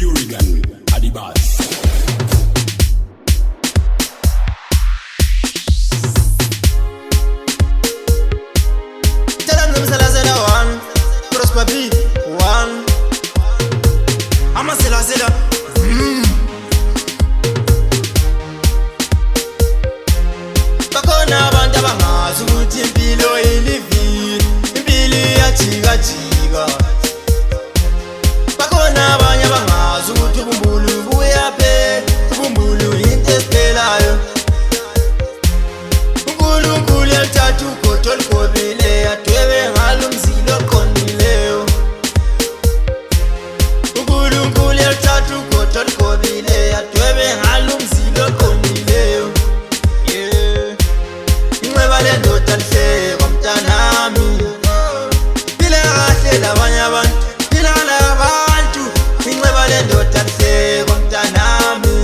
Purigan at the boss. Tell them Zela one, Prosper B one. I'm a Zela. Bakona abantu abangazi ukuthi impilo ilivile, impilo iyajika. Bakona abanye abangazi ukuthi ubumbulu buyaphela, ubumbulu into esiphelayo. uNkulunkulu yalithatha ugodo olugobile yadwebe ngalo umzila oqondileyo. uNkulunkulu yalithatha ugodo olugobile yadwebe ngalo umzila oqondileyo. Inxeba lendoda lihleka mntanami, phila kahle labanye abantu, phila labantu. Inxeba lendoda lihleka mntanami,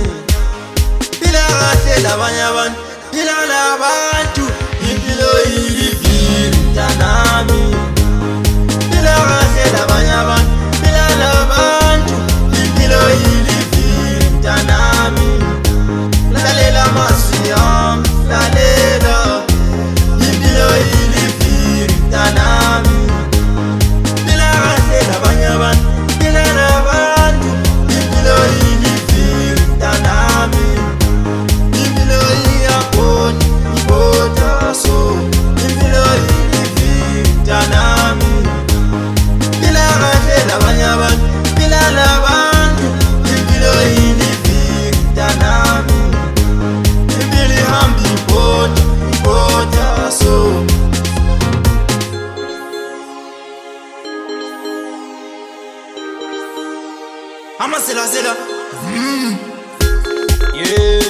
phila kahle labanye abantu, phila labantu. Impilo ilivile mntanami, phila kahle labanye abantu, phila labantu. Impilo ilivile mntanami, lalela amazwi ami, lalela. Impilo ilivile mntanami, phila kahle labanye abantu, phila labantu. Impilo ilivile mntanami, impilo ibhoda so. Impilo ilivile mntanami, phila kahle labanye abantu, phila labantu. Impilo ilivile mntanami, impilo ihamba ibhoda so. I'm a Zela. Yeah.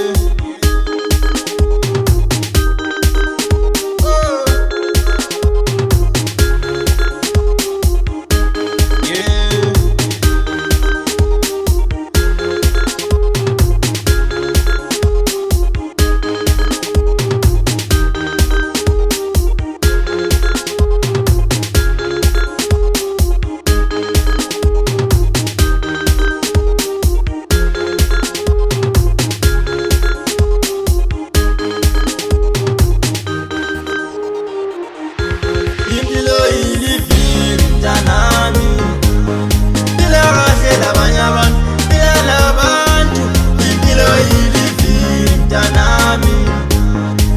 Impilo ilivile mntanami, phila kahle labanye abantu, phila labantu. Impilo ilivile mntanami,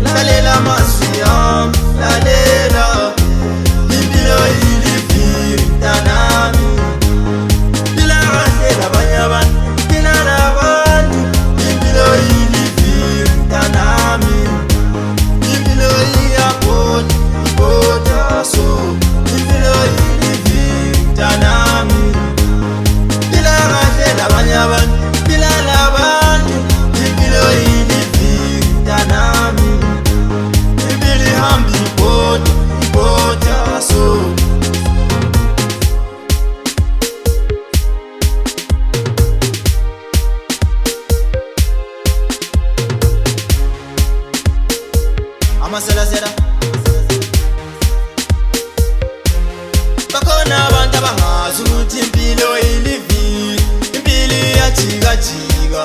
lalela amazwi ami, lalela. Impilo ilivile mntanami, phila kahle labanye abantu, phila labantu. Impilo ilivile mntanami, impilo ibhoda so. Impilo ilivile mntanami, phila kahle labanye abantu, phila labantu. Impilo ilivile mntanami, impilo ihamba ibhoda so. I'm a Zela. Bakona abantu abangazi ukuthi impilo ilivile, impilo iyajika.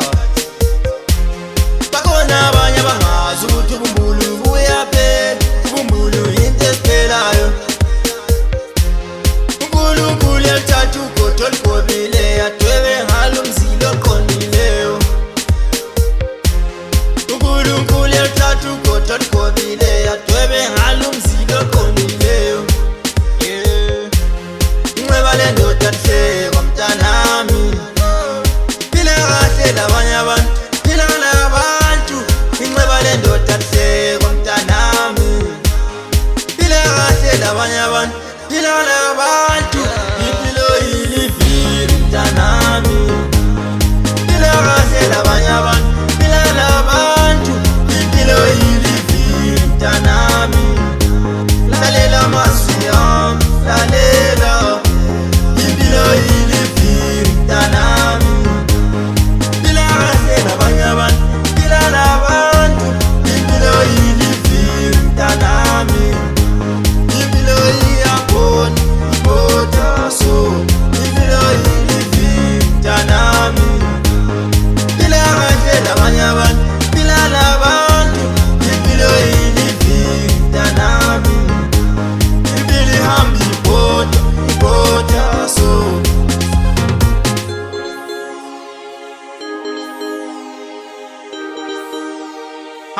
Bakona abanye abangazi ukuthi ubumbulu buyaphela, ubumbulu into esiphelayo. uNkulunkulu yalithatha ugodo olugobile yadwebe ngalo umzila oqondileyo. uNkulunkulu yalithatha ugodo olugobile yadwebe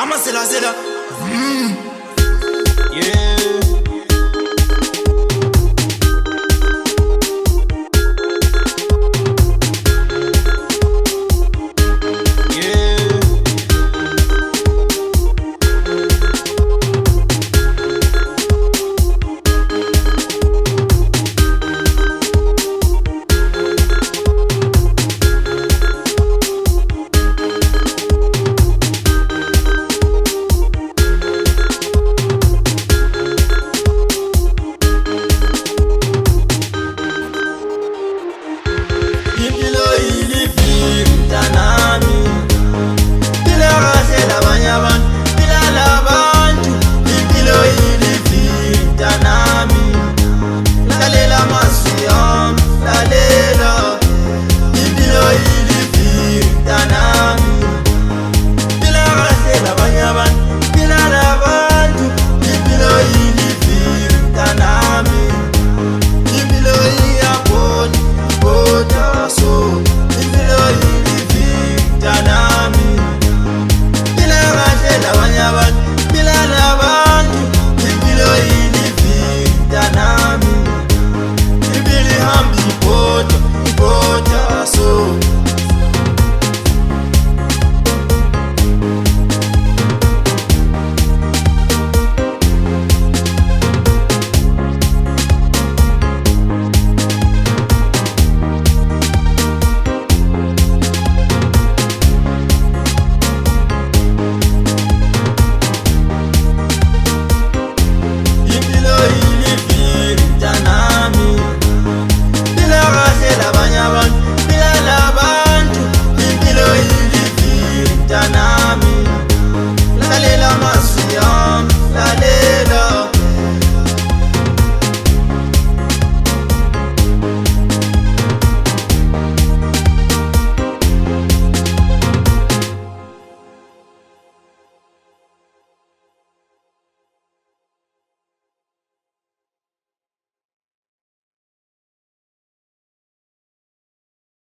I'ma say that. Yeah. Tana